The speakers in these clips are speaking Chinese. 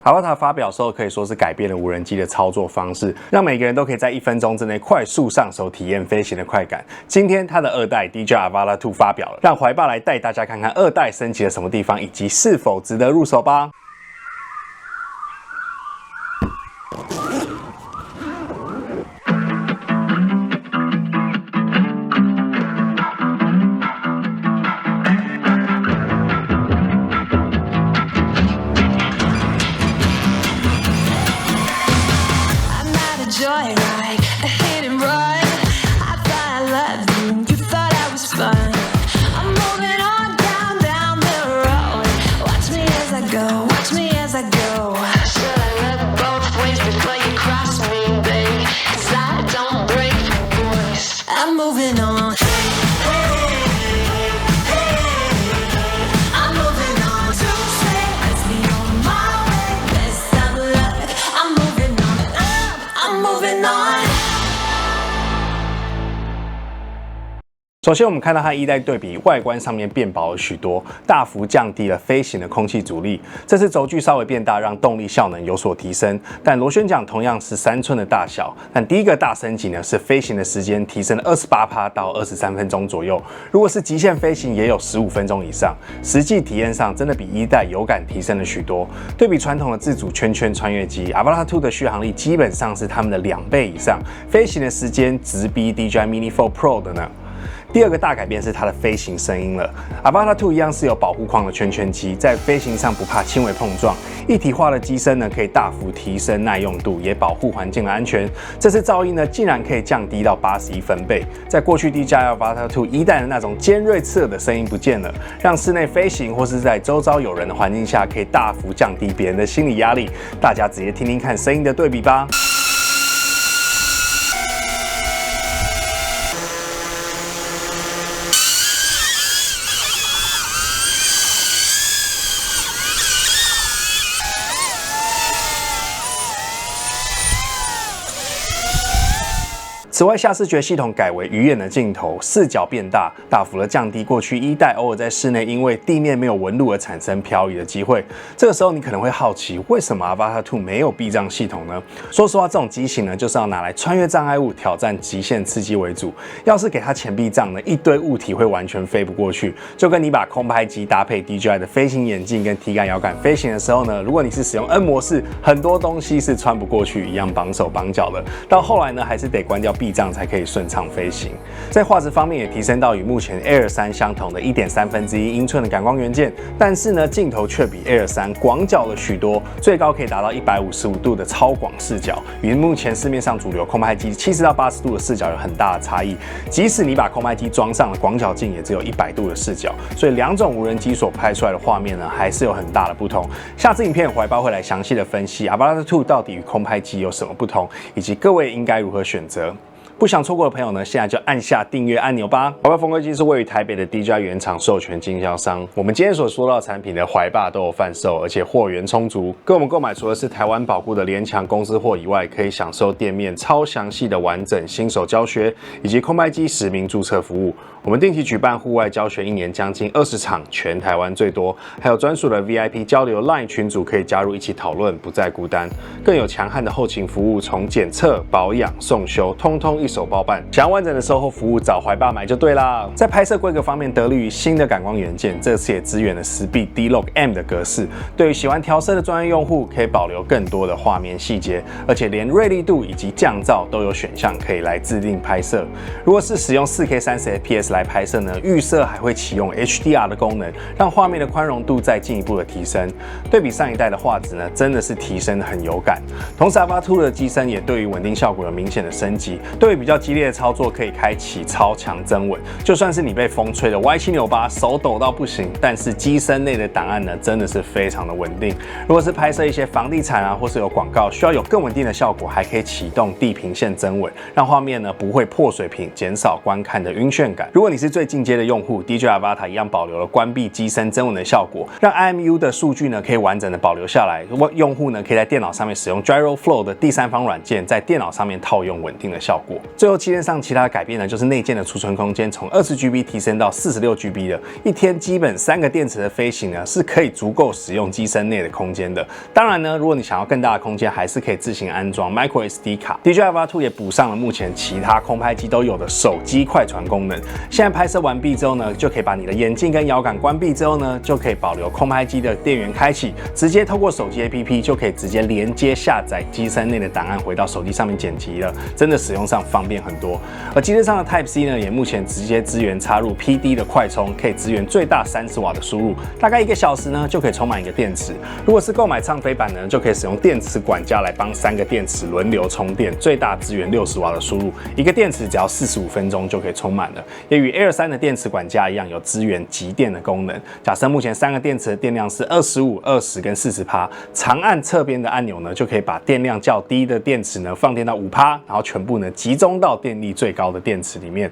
Avatar 发表的时候可以说是改变了无人机的操作方式，让每个人都可以在1分钟之内快速上手体验飞行的快感。今天它的2代 DJI Avata 2发表了，让怀爸来带大家看看2代升级了什么地方，以及是否值得入手吧。Joyride, a hit and run. I thought I loved you, you thought I was fun. I'm moving on down the road. Watch me as I go, watch me as I go. Should I look both ways before you cross me, babe? 'Cause I don't break the voice. I'm moving on. I'm moving on to say let's be on my way. Best of luck. I'm moving on. I'm moving on. 首先，我们看到和1代对比，外观上面变薄了许多，大幅降低了飞行的空气阻力。这次轴距稍微变大，让动力效能有所提升。但螺旋桨同样是3寸的大小。但第一个大升级呢，是飞行的时间提升了28%到23分钟左右。如果是极限飞行，也有15分钟以上。实际体验上，真的比1代有感提升了许多。对比传统的自主圈圈穿越机 ，Avata 2的续航力基本上是他们的2倍以上，飛行的时间直逼 DJI Mini 4 Pro 的呢。第二个大改变是它的飞行声音了。Avata 2一样是有保护框的圈圈机，在飞行上不怕轻微碰撞。一体化的机身呢，可以大幅提升耐用度，也保护环境的安全。这次噪音呢，竟然可以降低到81分贝。在过去 DJI Avata 21代的那种尖锐刺耳的声音不见了，让室内飞行或是在周遭有人的环境下，可以大幅降低别人的心理压力。大家直接听听看声音的对比吧。此外，下视觉系统改为鱼眼的镜头，视角变大，大幅的降低过去1代偶尔在室内因为地面没有纹路而产生漂移的机会。这个时候你可能会好奇，为什么 Avata 2没有避障系统呢？说实话，这种机型呢，就是要拿来穿越障碍物、挑战极限刺激为主。要是给它前避障呢，一堆物体会完全飞不过去。就跟你把空拍机搭配 DJI 的飞行眼镜跟体感遥感飞行的时候呢，如果你是使用 N 模式，很多东西是穿不过去，一样绑手绑脚的。到后来呢，还是得关掉避障才可以顺畅飞行。在画质方面也提升到与目前 Air 3相同的1.1/3英寸的感光元件，但是呢，镜头却比 Air 3广角了许多，最高可以达到155度的超广视角，与目前市面上主流空拍机70到80度的视角有很大的差异。即使你把空拍机装上了广角镜，也只有100度的视角，所以2种无人机所拍出来的画面呢，还是有很大的不同。下支影片怀抱会来详细的分析 Avata 2到底与空拍机有什么不同，以及各位应该如何选择。不想错过的朋友呢，现在就按下订阅按钮吧。怀爸风科技是位于台北的 DJI 原厂授权经销商。我们今天所说到的产品的怀爸都有贩售，而且货源充足。跟我们购买除了是台湾保固的联强公司货以外，可以享受店面超详细的完整新手教学，以及空拍机实名注册服务。我们定期举办户外教学，1年将近20场，全台湾最多。还有专属的 VIP 交流 LINE 群组可以加入一起讨论，不再孤单。更有强悍的后勤服务，从检测、保养、送修，通通一手包办。想要完整的售后服务，找怀爸买就对啦。在拍摄规格方面，得力于新的感光元件，这次也支援了10 D-Log M 的格式。对于喜欢调色的专业用户，可以保留更多的画面细节，而且连锐利度以及降噪都有选项可以来自定拍摄。如果是使用4K 30fps 来拍摄呢，预设还会启用 HDR 的功能，让画面的宽容度再进一步的提升。对比上一代的画质呢，真的是提升得很有感。同时 Avata 2的机身也对于稳定效果有明显的升级，对于比较激烈的操作可以开启超强增稳，就算是你被风吹得歪七扭八，手抖到不行，但是机身内的档案呢，真的是非常的稳定。如果是拍摄一些房地产啊，或是有广告需要有更稳定的效果，还可以启动地平线增稳，让画面呢不会破水平，减少观看的晕眩感。如如果你是最进阶的用户 ，DJI Avata 一样保留了关闭机身增稳的效果，让 IMU 的数据呢可以完整的保留下来。用户呢可以在电脑上面使用 GyroFlow 的第三方软件，在电脑上面套用稳定的效果。最后机身上其他的改变呢，就是内建的储存空间从20GB 提升到46GB 的，一天基本3个电池的飞行呢是可以足够使用机身内的空间的。当然呢，如果你想要更大的空间，还是可以自行安装 microSD 卡。DJI Avata 2也补上了目前其他空拍机都有的手机快传功能。现在拍摄完毕之后呢，就可以把你的眼镜跟摇杆关闭之后呢，就可以保留空拍机的电源开启，直接透过手机 APP 就可以直接连接下载机身内的档案回到手机上面剪辑了，真的使用上方便很多。而机身上的 Type C 呢，也目前直接支援插入 PD 的快充，可以支援最大30瓦的输入，大概1个小时呢就可以充满一个电池。如果是购买畅飞版呢，就可以使用电池管家来帮3个电池轮流充电，最大支援60瓦的输入，一个电池只要45分钟就可以充满了。也与 Air 3的电池管家一样，有支援集电的功能。假设目前3个电池的电量是25、20跟40%，长按侧边的按钮呢，就可以把电量较低的电池呢放电到5%，然后全部呢集中到电力最高的电池里面。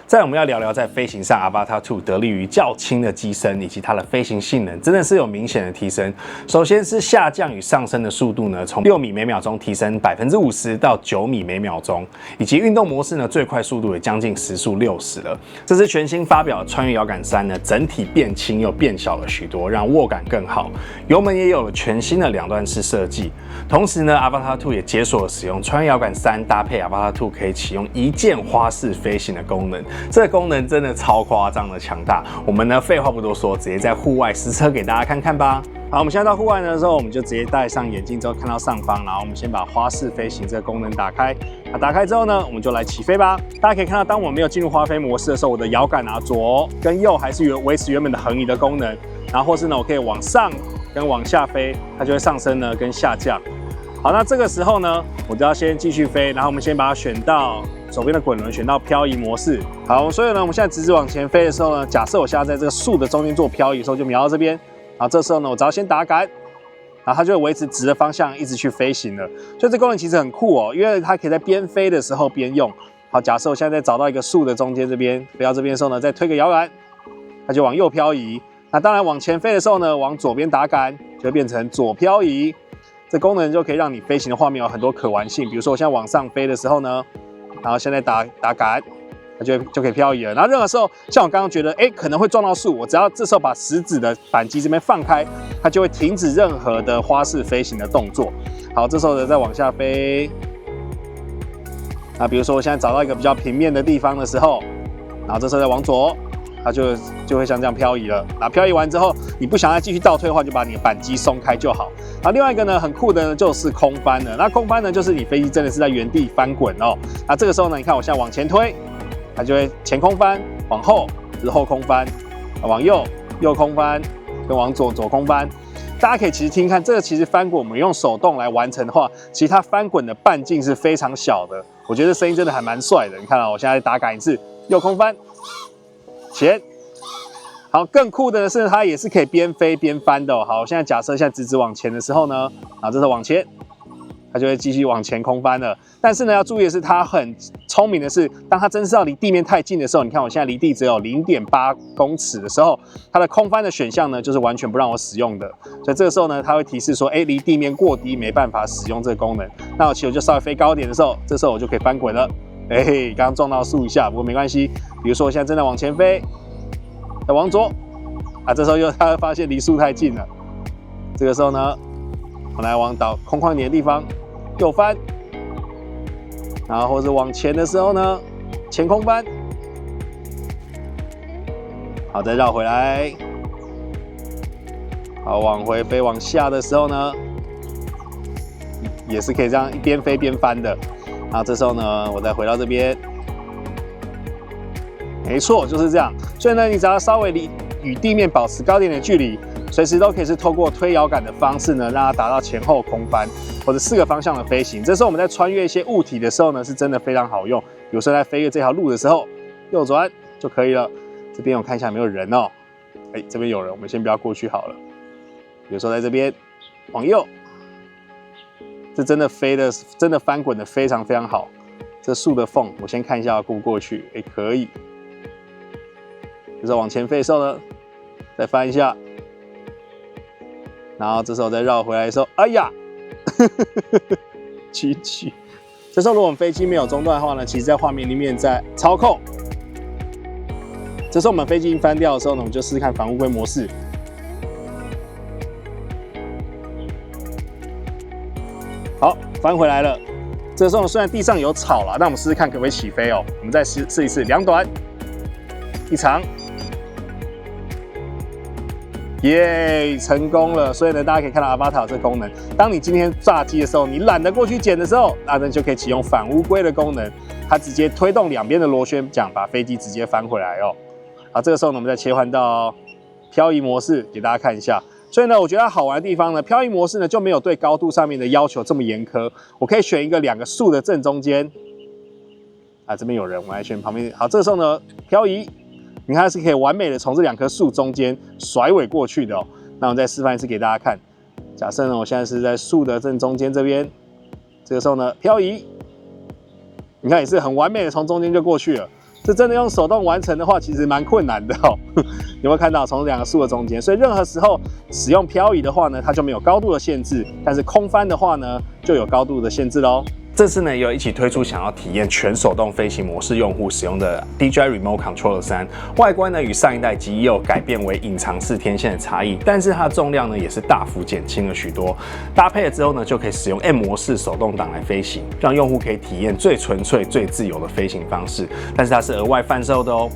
再来我们要聊聊在飞行上 Avata 2得力于较轻的机身以及它的飞行性能，真的是有明显的提升。首先是下降与上升的速度呢，从6米每秒钟提升50%到9米每秒钟，以及运动模式呢，最快速度也将近时速60了。这是全新发表的穿越摇杆3呢，整体变轻又变小了许多，让握感更好。油门也有了全新的2段式设计。同时呢 ，Avata 2也解锁了使用穿越摇杆3搭配 Avata 2可以启用一键花式飞行的功能。这个功能真的超夸张的强大。我们呢，废话不多说，直接在户外实车给大家看看吧。好，我们现在到户外的时候，我们就直接戴上眼镜之后看到上方，然后我们先把花式飞行这个功能打开。打开之后呢，我们就来起飞吧。大家可以看到，当我没有进入花飞模式的时候，我的摇杆左跟右还是维持原本的横移的功能，然后或是呢，我可以往上跟往下飞，它就会上升呢跟下降。好，那这个时候呢，我就要先继续飞，然后我们先把它选到手边的滚轮，选到漂移模式。好，所以呢，我们现在直直往前飞的时候呢，假设我现在在这个树的中间做漂移的时候，就瞄到这边。然后这时候呢，我只要先打杆，然后它就会维持直的方向一直去飞行了。所以这功能其实很酷哦，因为它可以在边飞的时候边用。好，假设我现在找到一个树的中间这边，飞到这边的时候呢，再推个摇杆，它就往右漂移。那当然往前飞的时候呢，往左边打杆，就会变成左漂移。这功能就可以让你飞行的画面有很多可玩性。比如说我现在往上飞的时候呢，然后现在打杆，它就可以漂移了。然后任何时候，像我刚刚觉得，可能会撞到树，我只要这时候把食指的扳机这边放开，它就会停止任何的花式飞行的动作。好，这时候呢再往下飞。那比如说我现在找到一个比较平面的地方的时候，然后这时候再往左，它就会像这样漂移了。那漂移完之后，你不想再继续倒退的话，就把你的扳机松开就好。然后另外一个呢，很酷的呢就是空翻了。那空翻呢，就是你飞机真的是在原地翻滚哦。那这个时候呢，你看我现在往前推，它就会前空翻，往后就是后空翻，往右空翻，跟往左空翻。大家可以其实听看，这个其实翻滚我们用手动来完成的话，其实它翻滚的半径是非常小的。我觉得声音真的还蛮帅的。你看啊，我现在打杆一次，右空翻，前。好，更酷的是它也是可以边飞边翻的哦。好，现在假设现在直直往前的时候呢，啊，这是往前，它就会继续往前空翻了。但是呢，要注意的是，它很聪明的是，当它真是要离地面太近的时候，你看我现在离地只有0.8公尺的时候，它的空翻的选项呢，就是完全不让我使用的。所以这个时候呢，它会提示说，离地面过低，没办法使用这个功能。那我其实我就稍微飞高一点的时候，这时候我就可以翻滚了。刚刚撞到树一下，不过没关系。比如说我现在正在往前飞。再往左，这时候他会发现离树太近了。这个时候呢，我来往空旷一点的地方右翻，然后或者往前的时候呢，前空翻。好，再绕回来。好，往回飞往下的时候呢，也是可以这样一边飞边翻的。然后这时候呢，我再回到这边。没错，就是这样。所以呢，你只要稍微与地面保持高点的距离，随时都可以是透过推摇杆的方式呢，让它达到前后空翻或者4个方向的飞行。这时候我们在穿越一些物体的时候呢，是真的非常好用。比如说在飞越这条路的时候，右转就可以了。这边我看一下有没有人哦。这边有人，我们先不要过去好了。比如说在这边往右，这真的真的翻滚的非常非常好。这树的缝，我先看一下过不过去。可以。这时候往前飞的时候呢，再翻一下，然后这时候再绕回来的时候，哎呀，奇奇。这时候如果我们飞机没有中断的话呢，其实在画面里面在操控。这时候我们飞机已经翻掉的时候呢，我们就试试看反乌龟模式。好，翻回来了。这时候虽然地上有草啦，但我们试试看可不可以起飞哦。我们再试一次，2短1长，耶，成功了！所以呢，大家可以看到 Avatar 这个功能。当你今天炸机的时候，你懒得过去捡的时候，那就可以启用反乌龟的功能，它直接推动两边的螺旋桨，把飞机直接翻回来哦。好，这个时候呢，我们再切换到漂移模式，给大家看一下。所以呢，我觉得它好玩的地方呢，漂移模式呢就没有对高度上面的要求这么严苛。我可以选一个2个树的正中间，啊，这边有人，我来选旁边。好，这个时候呢，漂移，你看它是可以完美的从这2棵树中间甩尾过去的哦。那我再示范一次给大家看。假设呢，我现在是在树的正中间这边，这个时候呢，漂移，你看也是很完美的从中间就过去了。这真的用手动完成的话，其实蛮困难的哦。有没有看到从2个树的中间？所以任何时候使用漂移的话呢，它就没有高度的限制；但是空翻的话呢，就有高度的限制喽。这次呢，有一起推出想要体验全手动飞行模式用户使用的 DJI Remote Controller 3，外观呢与上一代机也有改变为隐藏式天线的差异，但是它的重量呢也是大幅减轻了许多。搭配了之后呢，就可以使用 M 模式手动挡来飞行，让用户可以体验最纯粹、最自由的飞行方式。但是它是额外贩售的哦。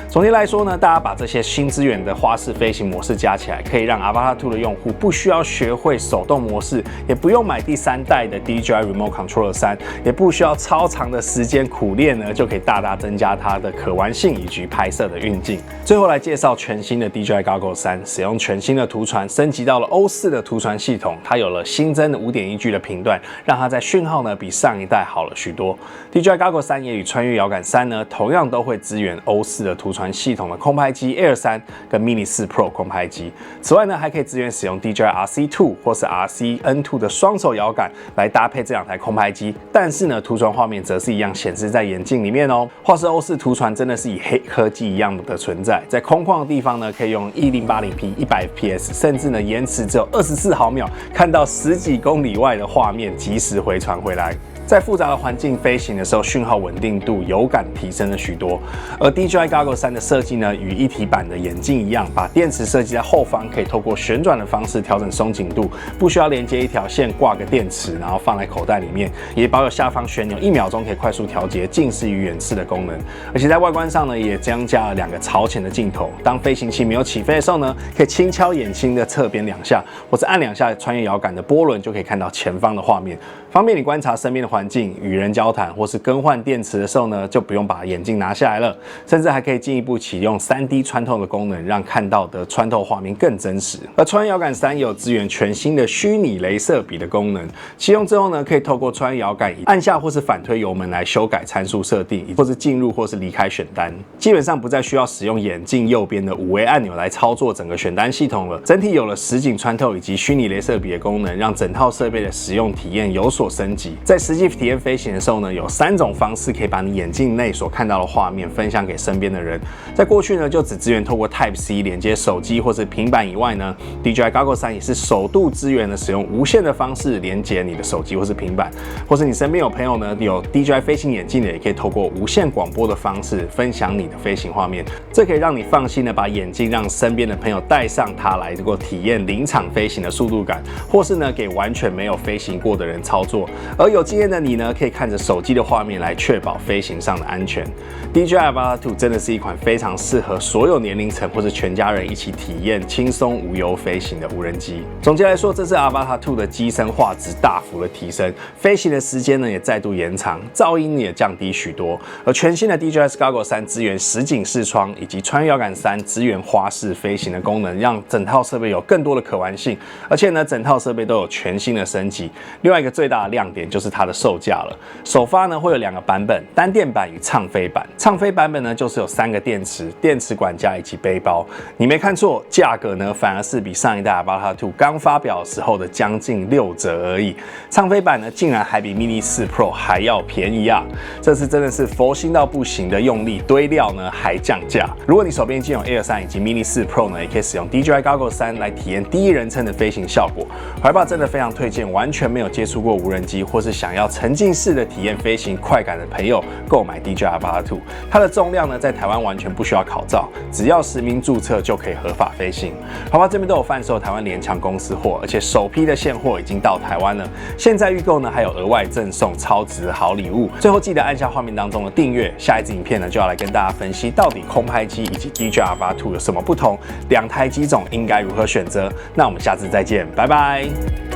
总结来说呢，大家把这些新资源的花式飞行模式加起来，可以让 Avatar 2的用户不需要学会手动模式，也不用买第3代的 DJI Remote Controller 3，也不需要超长的时间苦练呢，就可以大大增加它的可玩性以及拍摄的运镜。最后来介绍全新的 DJI Goggle 3，使用全新的图传，升级到了O4的图传系统，它有了新增的5.1G 的频段，让它在讯号呢比上一代好了许多。DJI Goggle 3也与穿越遥感3呢，同样都会支援O4的图传系统的空拍机 Air 3跟 Mini 4 Pro 空拍机。此外呢，还可以支援使用 DJI RC2 或是 RC-N2 的双手遥感来搭配这2台空拍机，但是呢，图传画面则是一样显示在眼镜里面哦。画质O4图传真的是以黑科技一样的存在，在空旷的地方呢，可以用1080p 100fps， 甚至呢延迟只有24毫秒，看到10几公里外的画面及时回传回来。在复杂的环境飞行的时候，讯号稳定度有感提升了许多。而 DJI Goggle 3的设计呢，与一体版的眼镜一样，把电池设计在后方，可以透过旋转的方式调整松紧度，不需要连接一条线挂个电池，然后放在口袋里面，也保有下方旋钮1秒钟可以快速调节近视与远视的功能。而且在外观上呢，也增加了2个朝前的镜头，当飞行器没有起飞的时候呢，可以轻敲眼睛的侧边2下，或者按2下穿越遥感的波轮，就可以看到前方的画面，方便你观察身边的环境、与人交谈，或是更换电池的时候呢，就不用把眼镜拿下来了。甚至还可以进一步启用3D 穿透的功能，让看到的穿透画面更真实。而穿越遥感3也有支援全新的虚拟雷射笔的功能，启用之后呢，可以透过穿越遥感按下或是反推油门来修改参数设定，或是进入或是离开选单。基本上不再需要使用眼镜右边的5维按钮来操作整个选单系统了。整体有了实景穿透以及虚拟雷射笔的功能，让整套设备的使用体验有所升级。在实际体验飞行的时候呢，有3种方式可以把你眼镜内所看到的画面分享给身边的人。在过去呢，就只支援透过 Type-C 连接手机或是平板以外呢， DJI Goggle 3也是首度支援了使用无线的方式连接你的手机或是平板，或是你身边有朋友呢有 DJI 飞行眼镜的，也可以透过无线广播的方式分享你的飞行画面。这可以让你放心的把眼镜让身边的朋友戴上它来能够体验临场飞行的速度感，或是呢给完全没有飞行过的人操作。而有经验的你呢，可以看着手机的画面来确保飞行上的安全。DJI Avatar 2真的是一款非常适合所有年龄层或是全家人一起体验轻松无忧飞行的无人机。总结来说，这次 Avatar 2的机身画质大幅的提升，飞行的时间呢也再度延长，噪音也降低许多。而全新的 DJI Goggle 3支援实景视窗，以及穿越遥感3支援花式飞行的功能，让整套设备有更多的可玩性。而且呢，整套设备都有全新的升级。另外一个最大的亮点就是它的售价了。首发呢会有2个版本，单电版与畅飞版。畅飞版本呢就是有3个电池、电池管架以及背包。你没看错，价格呢反而是比上一代 Avata 2刚发表的时候的将近6折而已。畅飞版呢竟然还比 Mini 4 Pro 还要便宜啊！这次真的是佛心到不行的用力堆料呢还降价。如果你手边已经有 Air 3以及 Mini 4 Pro 呢，也可以使用 DJI Goggle 3来体验第一人称的飞行效果。怀抱真的非常推荐完全没有接触过无人机，或是想要沉浸式的体验飞行快感的朋友购买 DJI Avata 2。它的重量呢，在台湾完全不需要考照，只要实名注册就可以合法飞行。怀抱这边都有贩售台湾联强公司货，而且首批的现货已经到台湾了。现在预购呢，还有额外赠送超值好礼物。最后记得按下画面当中的订阅。下一支影片呢，就要来跟大家分析到底空拍机以及 DJI Avata 2有什么不同，2台机种应该如何选择。那我们下次再见，拜拜。